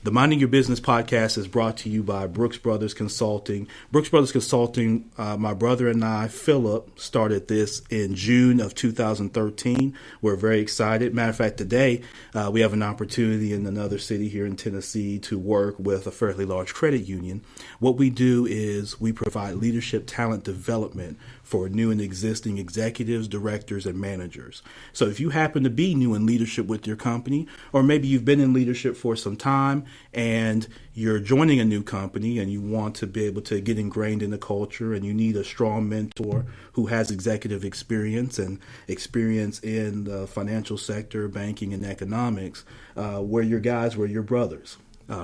The Minding Your Business podcast is brought to you by Brooks Brothers Consulting. Brooks Brothers Consulting, my brother and I, Philip, started this in June of 2013. We're very excited. Matter of fact, today we have an opportunity in another city here in Tennessee to work with a fairly large credit union. What we do is we provide leadership talent development for new and existing executives, directors, and managers. So if you happen to be new in leadership with your company, or maybe you've been in leadership for some time and you're joining a new company and you want to be able to get ingrained in the culture and you need a strong mentor who has executive experience and experience in the financial sector, banking, and economics, we're your guys, we're your brothers.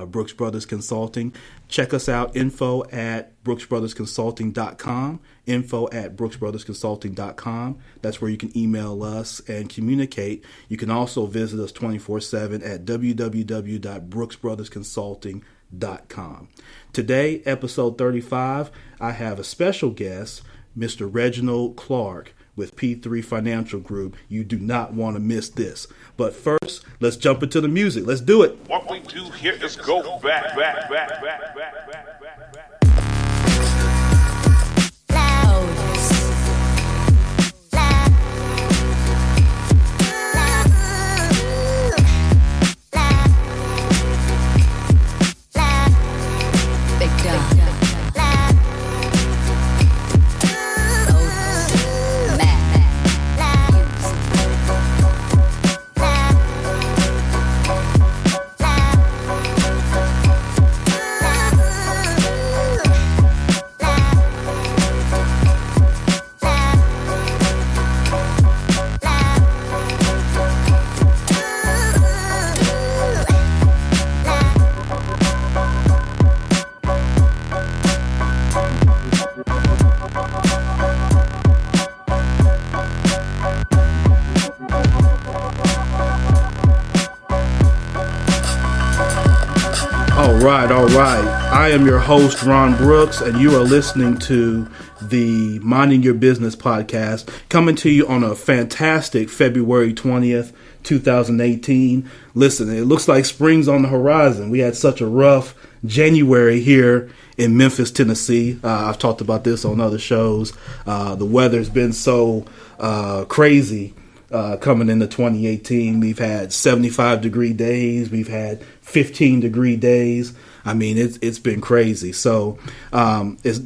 Brooks Brothers Consulting. Check us out, info@brooksbrothersconsulting.com, info@brooksbrothersconsulting.com. That's where you can email us and communicate. You can also visit us 24/7 at www.brooksbrothersconsulting.com. Today, episode 35, I have a special guest, Mr. Reginald Clark with P3 Financial Group. You do not want to miss this. But first, let's jump into the music. Let's do it. What we do here is go back. All right. I am your host, Ron Brooks, and you are listening to the Minding Your Business podcast, coming to you on a fantastic February 20th, 2018. Listen, it looks like spring's on the horizon. We had such a rough January here in Memphis, Tennessee. I've talked about this on other shows. The weather's been so crazy. Coming into 2018, we've had 75-degree days. We've had 15-degree days. I mean, it's been crazy. So it's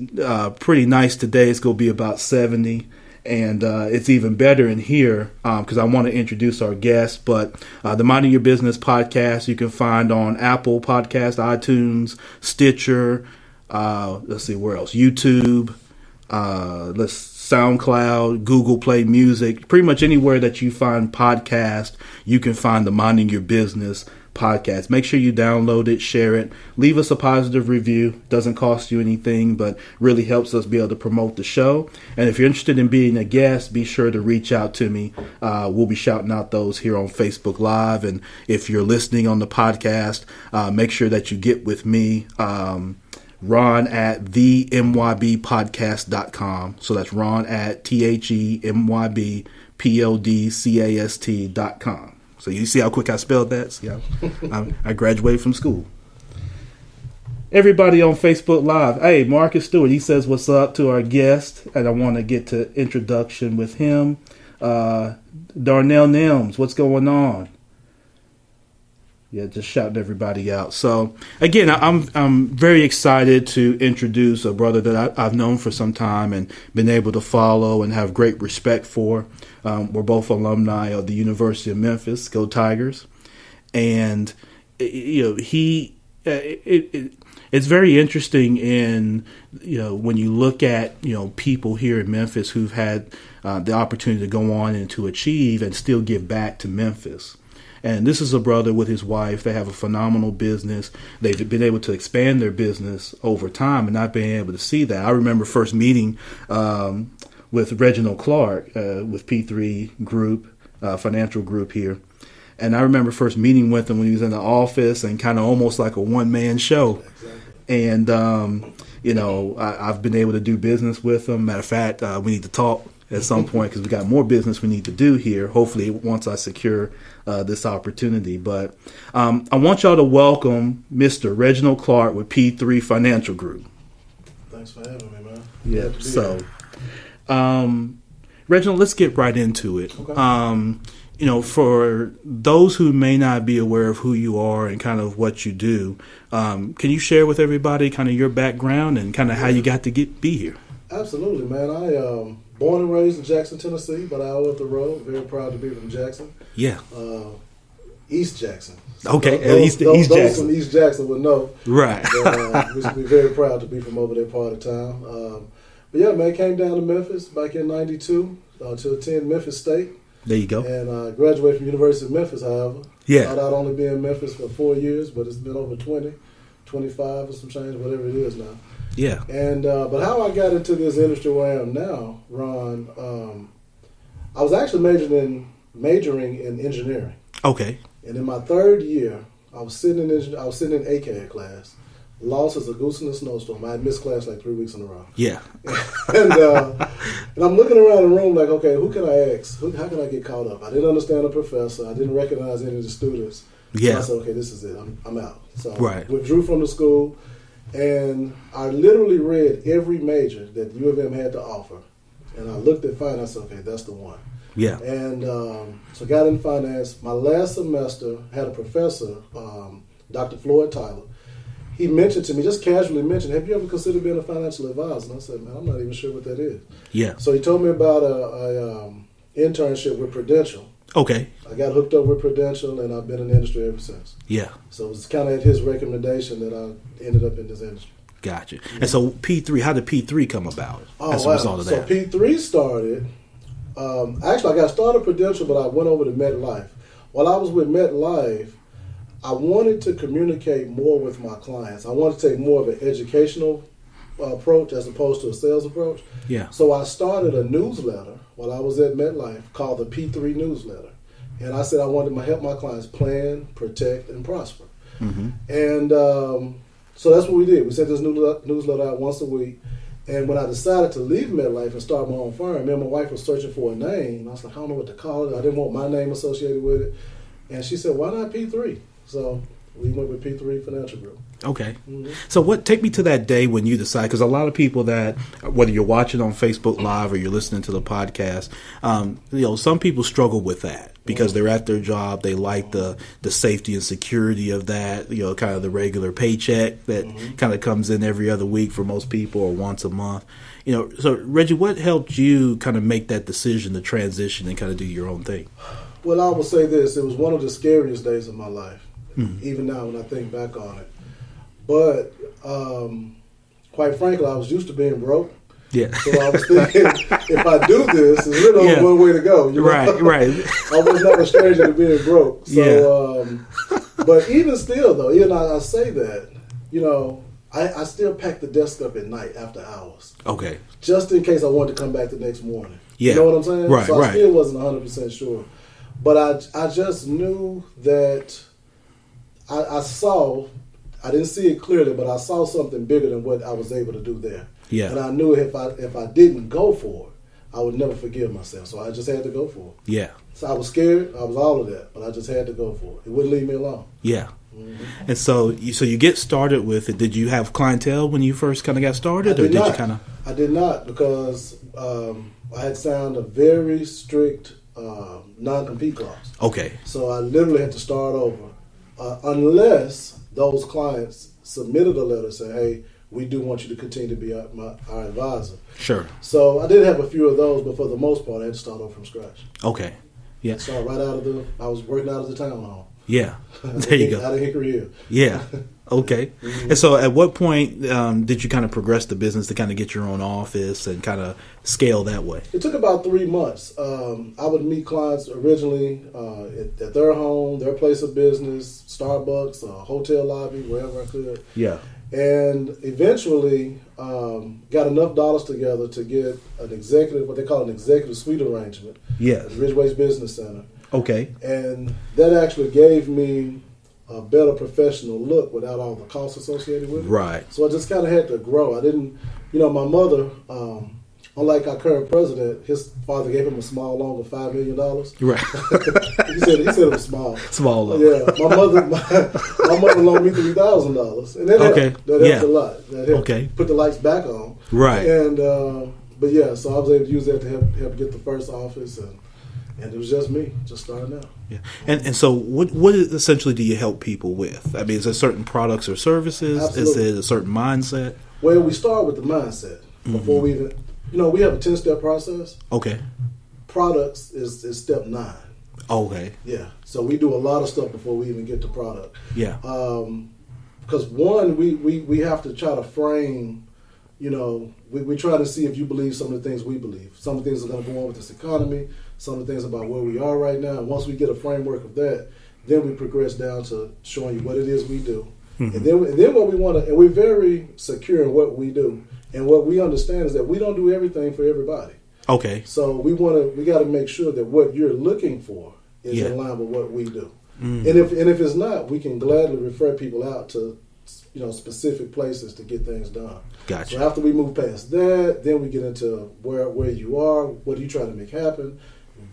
pretty nice today. It's going to be about 70. And it's even better in here because I want to introduce our guest. But the Minding Your Business podcast you can find on Apple Podcast, iTunes, Stitcher, let's see, where else? YouTube, SoundCloud, Google Play Music, pretty much anywhere that you find podcast, you can find the Minding Your Business podcast. Make sure you download it, share it, leave us a positive review. Doesn't cost you anything, but really helps us be able to promote the show. And if you're interested in being a guest, be sure to reach out to me. We'll be shouting out those here on Facebook Live. And if you're listening on the podcast, make sure that you get with me, Ron at themybpodcast.com. So that's Ron at themybpodcast.com. So you see how quick I spelled that? See how I graduated from school. Everybody on Facebook Live. Hey, Marcus Stewart, he says what's up to our guest. And I want to get to introduction with him. Darnell Nims, what's going on? Yeah, just shouting everybody out. So, again, I'm very excited to introduce a brother that I've known for some time and been able to follow and have great respect for. We're both alumni of the University of Memphis, Go Tigers. And, you know, it's very interesting in, you know, when you look at, you know, people here in Memphis who've had the opportunity to go on and to achieve and still give back to Memphis. And this is a brother with his wife. They have a phenomenal business. They've been able to expand their business over time and not being able to see that. I remember first meeting with Reginald Clark with P3 Group, Financial Group here. And I remember first meeting with him when he was in the office and kind of almost like a one-man show. Exactly. And, you know, I've been able to do business with him. Matter of fact, we need to talk at some point because we got more business we need to do here. Hopefully, once I secure this opportunity. But I want y'all to welcome Mr. Reginald Clark with P3 Financial Group. Thanks for having me, man. Yeah. So, Reginald, let's get right into it. Okay. For those who may not be aware of who you are and kind of what you do, can you share with everybody kind of your background and kind of how you got to be here? Absolutely, man. I born and raised in Jackson, Tennessee, but I owe up the road. Very proud to be from Jackson. Yeah. East Jackson. So East those Jackson. from East Jackson would know. Right. We should be very proud to be from over there part of town. But yeah, man, came down to Memphis back in '92 to attend Memphis State. There you go. And I graduated from University of Memphis, however. Yeah. Thought I'd only be in Memphis for 4 years, but it's been over 20, 25 or some change, whatever it is now. Yeah. And but how I got into this industry where I am now, Ron, I was actually majoring in engineering. Okay. And in my third year, I was sitting in ACAD class. Lost as a goose in a snowstorm. I had missed class like 3 weeks in a row. Yeah. and I'm looking around the room like, okay, who can I ask? How can I get caught up? I didn't understand the professor. I didn't recognize any of the students. Yeah. So I said, okay, this is it. I'm out. So Right. I withdrew from the school, and I literally read every major that U of M had to offer. And I looked at finance. I said, okay, that's the one. Yeah. And so got in finance. My last semester had a professor, Dr. Floyd Tyler. He mentioned to me, just casually mentioned, have you ever considered being a financial advisor? And I said, man, I'm not even sure what that is. Yeah. So he told me about a internship with Prudential. Okay. I got hooked up with Prudential, and I've been in the industry ever since. Yeah. So it was kind of at his recommendation that I ended up in this industry. Gotcha. And so P3, how did P3 come about as a result of that? So P3 started, actually I got started Prudential, but I went over to MetLife. While I was with MetLife, I wanted to communicate more with my clients. I wanted to take more of an educational approach as opposed to a sales approach. Yeah. So I started a newsletter while I was at MetLife called the P3 Newsletter. And I said I wanted to help my clients plan, protect, and prosper. Mm-hmm. And so that's what we did. We sent this newsletter out once a week. And when I decided to leave MetLife and start my own firm, me and my wife were searching for a name. I was like, I don't know what to call it. I didn't want my name associated with it. And she said, why not P3? So we went with P3 Financial Group. Okay. Mm-hmm. So take me to that day when you decide, because a lot of people that, whether you're watching on Facebook Live or you're listening to the podcast, some people struggle with that because they're at their job. They like the safety and security of that, kind of the regular paycheck that kind of comes in every other week for most people or once a month. So Reggie, what helped you kind of make that decision to transition and kind of do your own thing? Well, I will say this. It was one of the scariest days of my life, even now when I think back on it. But quite frankly, I was used to being broke. Yeah. So I was thinking, if I do this, there's really only one way to go. Right. I was not a stranger to being broke. So, but even still, though, even I say that, I still pack the desk up at night after hours. Okay. Just in case I wanted to come back the next morning. Yeah. You know what I'm saying? Right, so I still wasn't 100% sure. But I just knew that I saw, I didn't see it clearly, but I saw something bigger than what I was able to do there. Yeah. And I knew if I didn't go for it, I would never forgive myself. So I just had to go for it. Yeah. So I was scared. I was all of that, but I just had to go for it. It wouldn't leave me alone. Yeah. Mm-hmm. And so you get started with it. Did you have clientele when you first kind of got started, I did not, because I had signed a very strict non-compete clause. Okay. So I literally had to start over, unless those clients submitted a letter saying, "Hey, we do want you to continue to be our advisor." Sure. So I did have a few of those, but for the most part, I had to start over from scratch. Okay. Yeah. Start right I was working out of the town hall. Yeah. There you go. Out of Hickory Hill. Yeah. Okay. Mm-hmm. And so at what point did you kind of progress the business to kind of get your own office and kind of scale that way? It took about 3 months. I would meet clients originally at their home, their place of business, Starbucks, a hotel lobby, wherever I could. Yeah. And eventually got enough dollars together to get what they call an executive suite arrangement. Yeah. At the Ridgeways Business Center. Okay. And that actually gave me a better professional look without all the costs associated with it. Right. So I just kind of had to grow. I didn't, my mother unlike our current president, his father gave him a small loan of $5 million. Right. he said it was small. Small loan. Yeah, my mother loaned me $3,000, and that helped. That helped a lot. That helped put the lights back on. Right. And but yeah, so I was able to use that to help get the first office, and it was just me, just starting out. Yeah. And so what essentially do you help people with? I mean, is there certain products or services? Absolutely. Is it a certain mindset? Well, we start with the mindset before we even, we have a 10-step process. Okay. Products is step 9. Okay. Yeah. So we do a lot of stuff before we even get to product. Yeah. Because one, we have to try to frame, we try to see if you believe some of the things we believe. Some of the things that are going to go on with this economy, some of the things about where we are right now. And once we get a framework of that, then we progress down to showing you what it is we do. Mm-hmm. And then what we want to, and we're very secure in what we do. And what we understand is that we don't do everything for everybody. Okay. So we got to make sure that what you're looking for is in line with what we do. Mm. And if it's not, we can gladly refer people out to specific places to get things done. Gotcha. So after we move past that, then we get into where you are, what are you trying to make happen.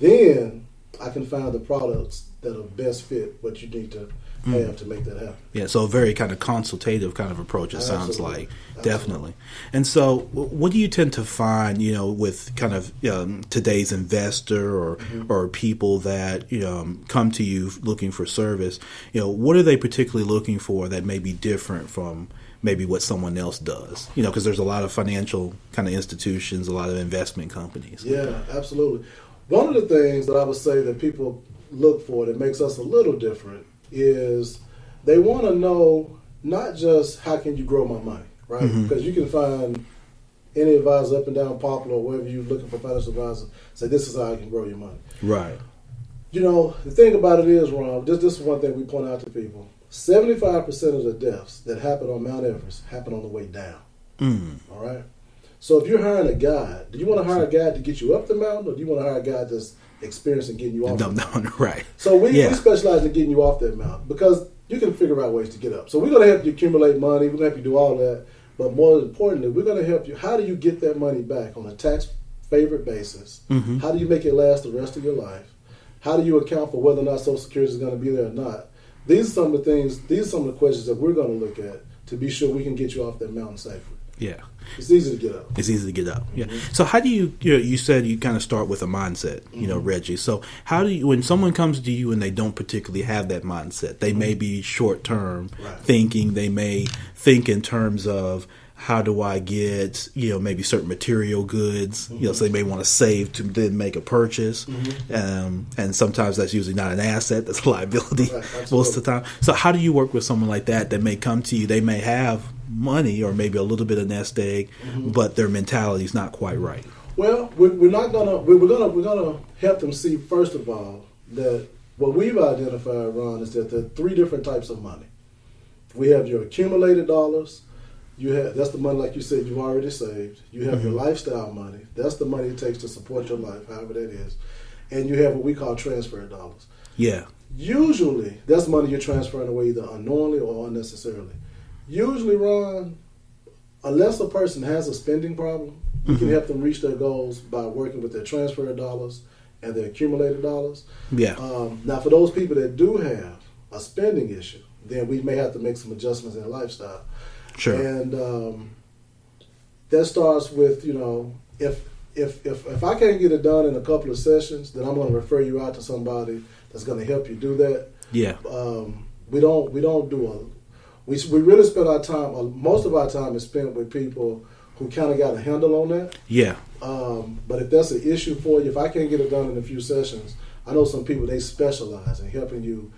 Then I can find the products that'll best fit what you need to have to make that happen. Yeah, so a very kind of consultative kind of approach, it sounds like. Definitely. And so what do you tend to find, with kind of today's investor or people that, come to you looking for service, what are they particularly looking for that may be different from maybe what someone else does? Because there's a lot of financial kind of institutions, a lot of investment companies. Yeah, absolutely. One of the things that I would say that people look for that makes us a little different is they want to know not just how can you grow my money, right? Mm-hmm. Because you can find any advisor up and down Popular or wherever you're looking for financial advisor say this is how I can grow your money. Right. The thing about it is, Ron, this is one thing we point out to people. 75% of the deaths that happen on Mount Everest happen on the way down. Mm. All right? So if you're hiring a guide, do you want to hire a guide to get you up the mountain, or do you want to hire a guide that's experienced in getting you off the mountain? Right. So we specialize in getting you off that mountain because you can figure out ways to get up. So we're going to help you accumulate money. We're going to help you do all that. But more importantly, we're going to help you. How do you get that money back on a tax-favored basis? Mm-hmm. How do you make it last the rest of your life? How do you account for whether or not Social Security is going to be there or not? These are some of the things, these are some of the questions that we're going to look at to be sure we can get you off that mountain safely. Yeah. It's easy to get up. It's easy to get up. Yeah. Mm-hmm. So how do you said you kind of start with a mindset, Reggie. So how do you, when someone comes to you and they don't particularly have that mindset, they may be short-term thinking, they may think in terms of how do I get, maybe certain material goods, so they may want to save to then make a purchase. Mm-hmm. And sometimes that's usually not an asset, that's a liability most of the time. So how do you work with someone like that may come to you, they may have money or maybe a little bit of nest egg, but their mentality is not quite right? Well, we're gonna help them see, first of all, that what we've identified, Ron, is that there are 3 different types of money. We have your accumulated dollars. That's the money, like you said, you've already saved. You have your lifestyle money. That's the money it takes to support your life, however that is. And you have what we call transfer dollars. Yeah. Usually, that's money you're transferring away either unknowingly or unnecessarily. Usually, Ron, unless a person has a spending problem, you can help them reach their goals by working with their transfer dollars and their accumulated dollars. Yeah. Now, for those people that do have a spending issue, then we may have to make some adjustments in their lifestyle. Sure. And that starts with, if I can't get it done in a couple of sessions, then I'm going to refer you out to somebody that's going to help you do that. Yeah. We really spend our time, most of our time is spent with people who kind of got a handle on that. Yeah. But if that's an issue for you, if I can't get it done in a few sessions, I know some people, they specialize in helping you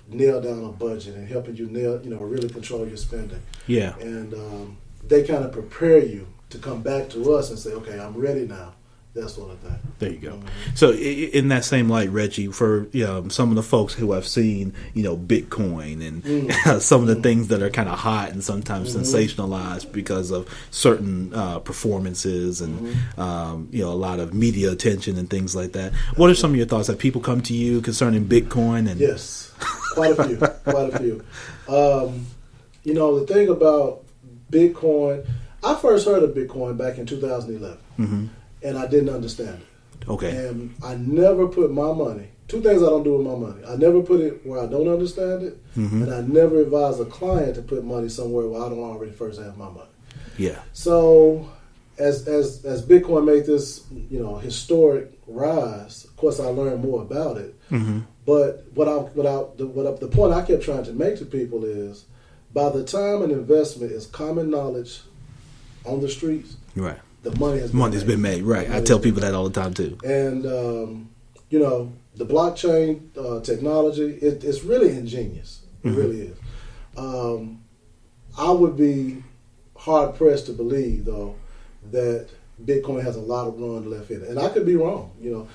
nail down a budget and helping you really control your spending. Yeah. And they kind of prepare you to come back to us and say, okay, I'm ready now. That sort of thing. There you go. Mm-hmm. So in that same light, Reggie, for some of the folks who have seen, Bitcoin and some of the things that are kind of hot and sometimes sensationalized because of certain performances and a lot of media attention and things like that. What are some of your thoughts? Have people come to you concerning Bitcoin? And yes, quite a few. Quite a few. The thing about Bitcoin, I first heard of Bitcoin back in 2011. Mm-hmm. and I didn't understand it. Okay. And I never put my money. Two things I don't do with my money. I never put it where I don't understand it, and I never advise a client to put money somewhere where I don't already first have my money. Yeah. So as Bitcoin made this, historic rise, of course I learned more about it. But the point I kept trying to make to people is, by the time an investment is common knowledge on the streets, right, the money's been made. Right. I tell people that all the time too. And the blockchain technology, it's really ingenious. It really is. I would be hard pressed to believe, though, that Bitcoin has a lot of run left in it. And I could be wrong.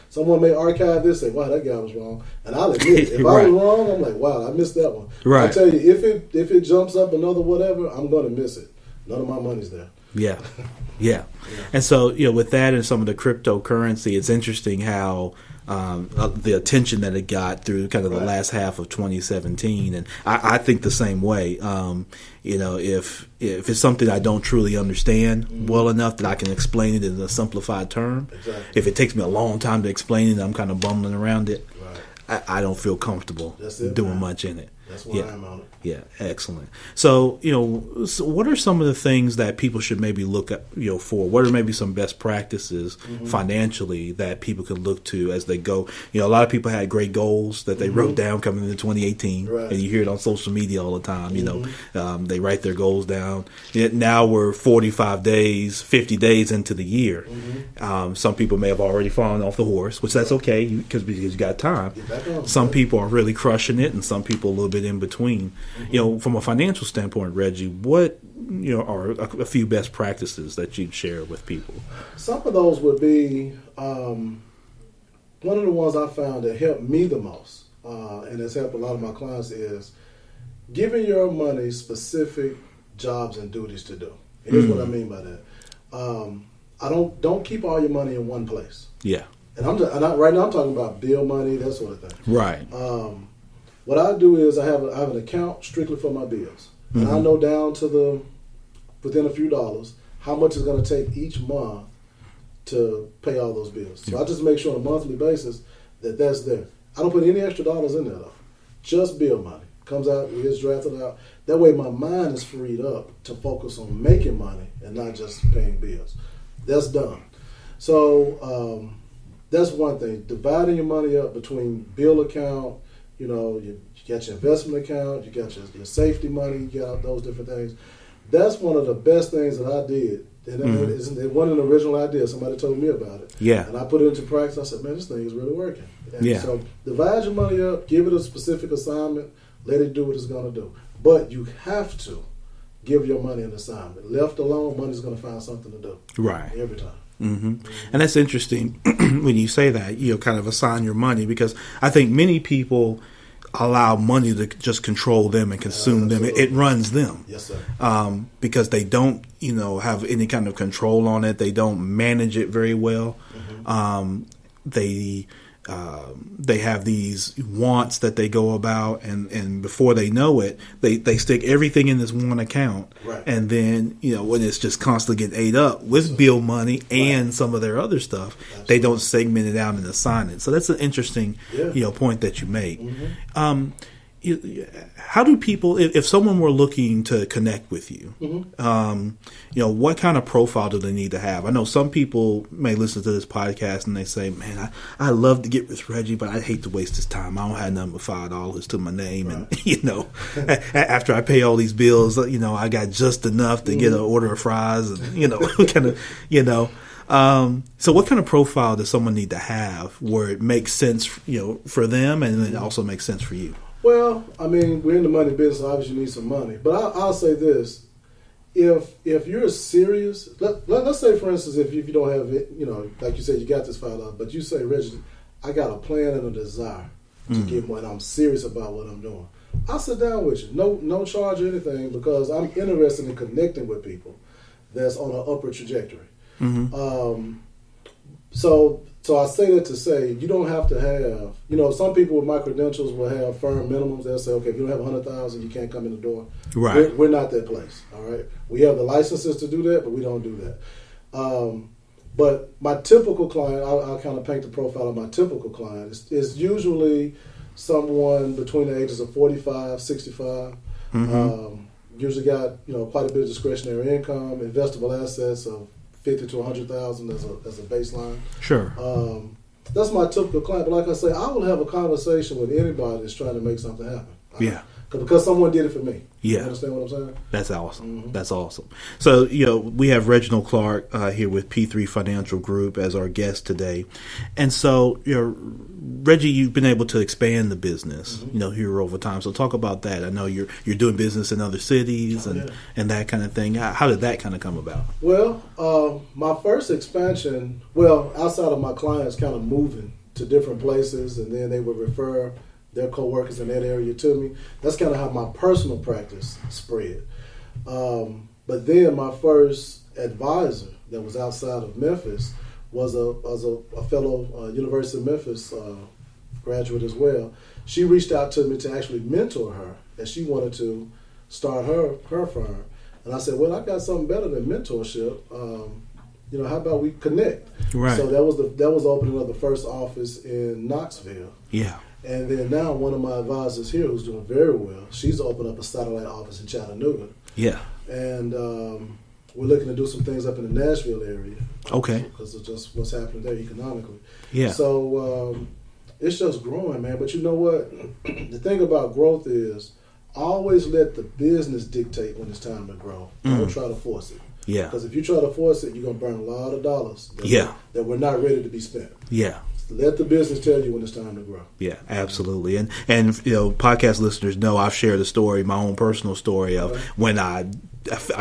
Someone may archive this and say, wow, that guy was wrong. And I'll admit it. If Right. I was wrong, I'm like, wow, I missed that one. Right. I tell you, if it jumps up another whatever, I'm going to miss it. None of my money's there. Yeah. Yeah. And so, with that and some of the cryptocurrency, it's interesting how the attention that it got through kind of the last half of 2017. And I think the same way. If it's something I don't truly understand well enough that I can explain it in a simplified term, if it takes me a long time to explain it and I'm kind of bumbling around it, I don't feel comfortable doing much in it. That's why I'm on it. Yeah, excellent. So, so what are some of the things that people should maybe look at, for? What are maybe some best practices financially that people could look to as they go? A lot of people had great goals that they wrote down coming into 2018, and you hear it on social media all the time. They write their goals down. Yet now we're 45 days, 50 days into the year. Some people may have already fallen off the horse, which that's okay because you got time. Some people are really crushing it, and some people a little bit in between. From a financial standpoint, Reggie, what are a few best practices that you'd share with people? Some of those would be one of the ones I found that helped me the most, and has helped a lot of my clients, is giving your money specific jobs and duties to do. Here's what I mean by that. Don't keep all your money in one place. Yeah. And right now I'm talking about bill money, that sort of thing. Right. What I do is I have an account strictly for my bills. And I know down to within a few dollars, how much it's going to take each month to pay all those bills. So I just make sure on a monthly basis that's there. I don't put any extra dollars in there, though. Just bill money. Comes out, it gets drafted out. That way my mind is freed up to focus on making money and not just paying bills. That's done. So that's one thing. Dividing your money up between bill account, you got your investment account, you got your safety money, you got those different things. That's one of the best things that I did. And it wasn't an original idea. Somebody told me about it. Yeah. And I put it into practice. I said, man, this thing is really working. And so divide your money up, give it a specific assignment, let it do what it's going to do. But you have to give your money an assignment. Left alone, money's going to find something to do. Right. Every time. And that's interesting when you say that, kind of assign your money, because I think many people allow money to just control them and consume them. It runs them. Yes, sir. Because they don't, have any kind of control on it. They don't manage it very well. They have these wants that they go about, and before they know it, they stick everything in this one account. Right. And then, when it's just constantly getting ate up with bill money and some of their other stuff, they don't segment it out and assign it. So that's an interesting, point that you make. How do people, if someone were looking to connect with you, what kind of profile do they need to have? I know some people may listen to this podcast and they say, man, I love to get with Reggie, but I hate to waste his time. I don't have nothing but $5 to my name. Right. And, after I pay all these bills, I got just enough to get an order of fries and, so what kind of profile does someone need to have where it makes sense, for them and it also makes sense for you? Well, I mean, we're in the money business, so obviously you need some money. But I'll say this. If you're serious, let's say, for instance, if you don't have it, like you said, you got this $5, but you say, Reggie, I got a plan and a desire to get more, and I'm serious about what I'm doing. I'll sit down with you. No charge or anything, because I'm interested in connecting with people that's on an upward trajectory. So I say that to say you don't have to have, some people with my credentials will have firm minimums. They'll say, okay, if you don't have 100,000, you can't come in the door. Right. We're not that place. All right. We have the licenses to do that, but we don't do that. But my typical client, I'll kind of paint the profile of my typical client, is usually someone between the ages of 45, 65. Usually got quite a bit of discretionary income, investable assets of 50 to 100,000 as a baseline. Sure. That's my typical client. But like I say, I will have a conversation with anybody that's trying to make something happen. Yeah. Because someone did it for me. Yeah. You understand what I'm saying? That's awesome. That's awesome. So, we have Reginald Clark here with P3 Financial Group as our guest today. And so, Reggie, you've been able to expand the business, here over time. So talk about that. I know you're doing business in other cities and that kind of thing. How did that kind of come about? Well, my first expansion, outside of my clients kind of moving to different places, and then they would refer their coworkers in that area to me. That's kind of how my personal practice spread. But then my first advisor that was outside of Memphis was a fellow University of Memphis graduate as well. She reached out to me to actually mentor her, and she wanted to start her firm. And I said, well, I got something better than mentorship. How about we connect? Right. So that was the opening of the first office in Knoxville. Yeah. And then now one of my advisors here, who's doing very well, she's opened up a satellite office in Chattanooga. Yeah. And we're looking to do some things up in the Nashville area. Okay. Because of just what's happening there economically. Yeah. So it's just growing, man. But you know what? The thing about growth is always let the business dictate when it's time to grow. Don't try to force it. Yeah. Because if you try to force it, you're going to burn a lot of dollars that were not ready to be spent. Yeah. Let the business tell you when it's time to grow. Yeah, absolutely. And podcast listeners know I've shared a story, my own personal story of when I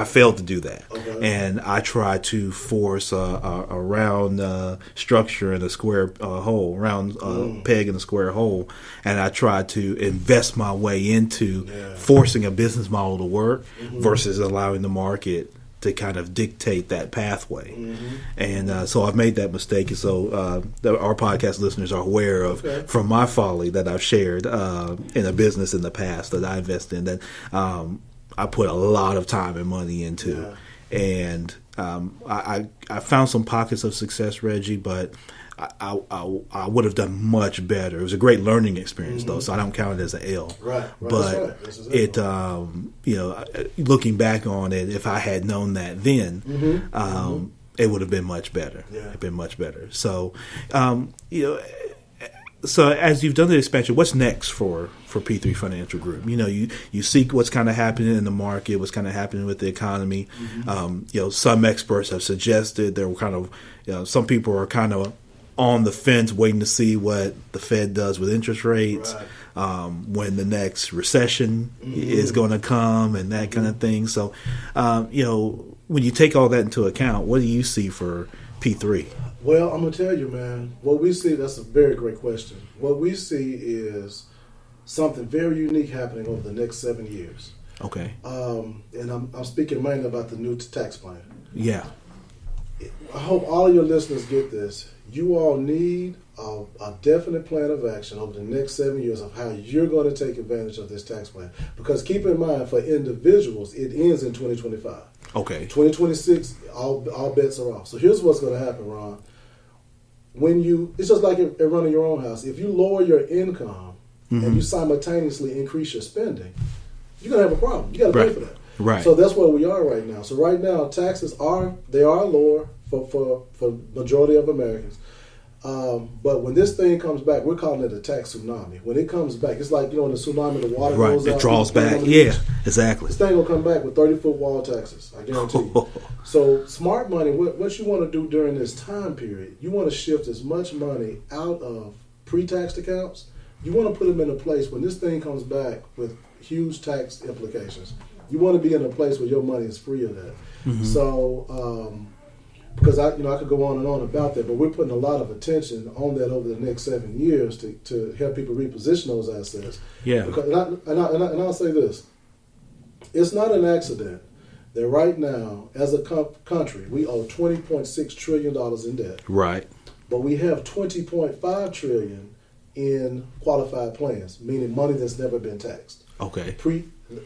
failed to do that. Okay. And I tried to force a round structure in a square hole, round peg in a square hole. And I tried to invest my way into forcing a business model to work versus allowing the market to kind of dictate that pathway. And so I've made that mistake. And so our podcast listeners are aware of from my folly that I've shared in a business in the past that I invested in that I put a lot of time and money into. And I found some pockets of success, Reggie, but I would have done much better. It was a great learning experience, though, so I don't count it as an L. Right. But it, looking back on it, if I had known that then, it would have been much better. Yeah. It'd been much better. So, so as you've done the expansion, what's next for P3 Financial Group? You seek what's kind of happening in the market, what's kind of happening with the economy. Some experts have suggested there were kind of, some people are kind of on the fence waiting to see what the Fed does with interest rates, when the next recession is going to come and that kind of thing. So, when you take all that into account, what do you see for P3? Well, I'm going to tell you, man, what we see, that's a very great question. What we see is something very unique happening over the next 7 years. Okay. And I'm speaking mainly about the new tax plan. Yeah. I hope all of your listeners get this. You all need a definite plan of action over the next 7 years of how you're going to take advantage of this tax plan. Because keep in mind, for individuals, it ends in 2025. Okay. 2026, all bets are off. So here's what's going to happen, Ron. It's just like running your own house. If you lower your income and you simultaneously increase your spending, you're going to have a problem. You got to pay for that. Right. So that's where we are right now. So right now, taxes are lower for majority of Americans. But when this thing comes back, we're calling it a tax tsunami. When it comes back, it's like, in the tsunami, the water goes out. It draws back. Yeah, exactly. This thing will come back with 30-foot wall taxes, I guarantee you. So smart money, what you want to do during this time period, you want to shift as much money out of pre-taxed accounts. You want to put them in a place when this thing comes back with huge tax implications. You want to be in a place where your money is free of that. So, because I could go on and on about that, but we're putting a lot of attention on that over the next 7 years to help people reposition those assets. Yeah. Because, and I'll say this: it's not an accident that right now, as a country, we owe $20.6 trillion in debt. Right. But we have $20.5 trillion in qualified plans, meaning money that's never been taxed. Okay.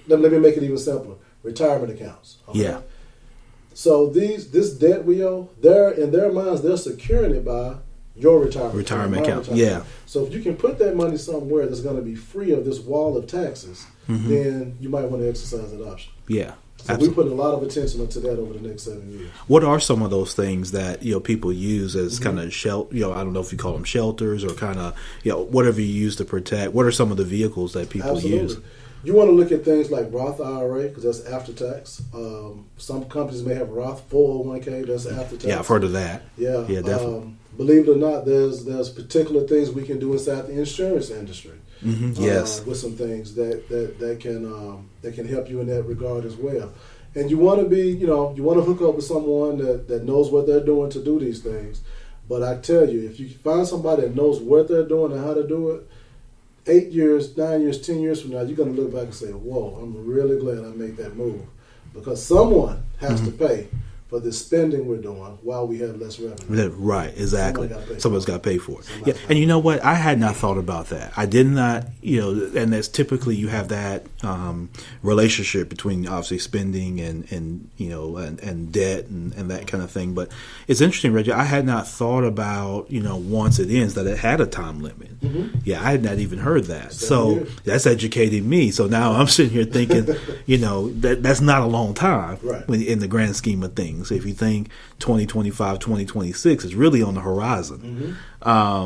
Let me make it even simpler: retirement accounts. Okay? Yeah. So this debt we owe, they're in their minds, they're securing it by your retirement account. Yeah. So if you can put that money somewhere that's going to be free of this wall of taxes, then you might want to exercise that option. Yeah. So we're putting a lot of attention into that over the next 7 years. What are some of those things that people use as kind of I don't know if you call them shelters or kind of whatever you use to protect? What are some of the vehicles that people use? You want to look at things like Roth IRA because that's after tax. Some companies may have Roth 401k that's after tax. Yeah, I've heard of that. Yeah, definitely. Believe it or not, there's particular things we can do inside the insurance industry. Yes, with some things that can help you in that regard as well. And you want to be, you want to hook up with someone that knows what they're doing to do these things. But I tell you, if you find somebody that knows what they're doing and how to do it, 8 years, 9 years, 10 years from now, you're going to look back and say, "Whoa, I'm really glad I made that move," because someone has to pay for the spending we're doing while we have less revenue. Right, exactly. Someone's got to pay for it. Yeah, and you know what? I had not thought about that. I did not, and that's typically you have that relationship between obviously spending and debt and that kind of thing. But it's interesting, Reggie. I had not thought about once it ends that it had a time limit. Yeah, I had not even heard that. So that's educating me. So now I'm sitting here thinking, that's not a long time in the grand scheme of things. If you think 2025, 2026 is really on the horizon. I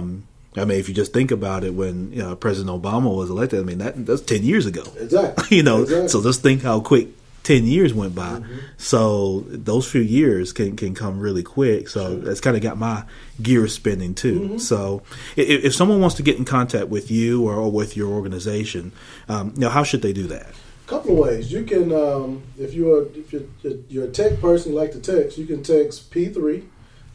mean, if you just think about it, when President Obama was elected, I mean that's 10 years ago. Exactly. So just think how quick 10 years went by. So those few years can come really quick. So that's kind of got my gears spinning too. So if someone wants to get in contact with you or with your organization, how should they do that? Couple of ways. You can, if you're a tech person, you like to text, you can text P3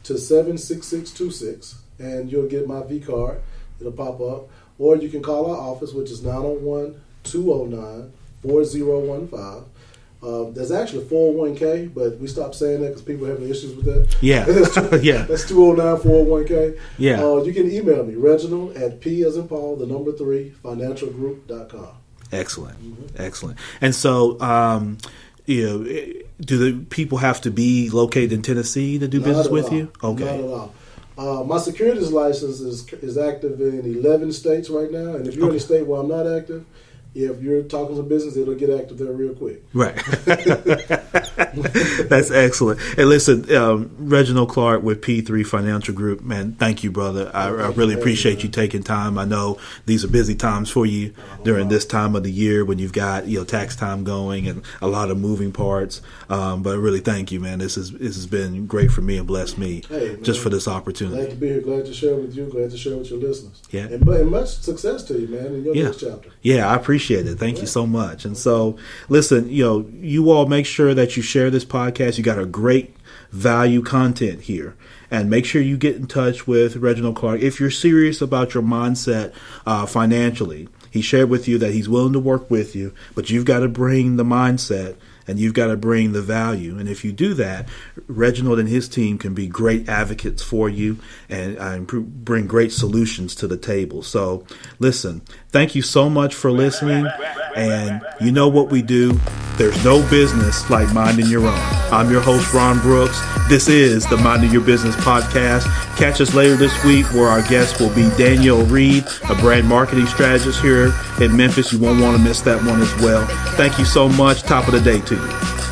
to 76626, and you'll get my V card. It'll pop up. Or you can call our office, which is 901-209-4015. There's actually 401k, but we stopped saying that because people are having issues with that. Yeah. That's 209-401k. Yeah. You can email me, Reginald at P as in Paul, 3, financialgroup.com. Excellent. And so, do the people have to be located in Tennessee to do business with you? Okay. Not at all. My securities license is active in 11 states right now, and if you're in a state where I'm not active, if you're talking some business, it'll get active there real quick. Right. That's excellent. Hey, listen, Reginald Clark with P3 Financial Group, man, thank you, brother. I really appreciate you taking time. I know these are busy times for you during this time of the year when you've got tax time going and a lot of moving parts. But really, thank you, man. This has been great for me and blessed me just for this opportunity. Glad to be here. Glad to share with you. Glad to share with your listeners. Yeah. And much success to you, man, in your next chapter. Yeah, I appreciate it. Thank you so much. And so, listen, you all make sure that you share this podcast. You got a great value content here. And make sure you get in touch with Reginald Clark if you're serious about your mindset financially. He shared with you that he's willing to work with you, but you've got to bring the mindset and you've got to bring the value. And if you do that, Reginald and his team can be great advocates for you and bring great solutions to the table. So listen, thank you so much for listening. And you know what we do. There's no business like minding your own. I'm your host, Ron Brooks. This is the Minding Your Business podcast. Catch us later this week where our guest will be Danielle Reed, a brand marketing strategist here in Memphis. You won't want to miss that one as well. Thank you so much. Top of the day to you.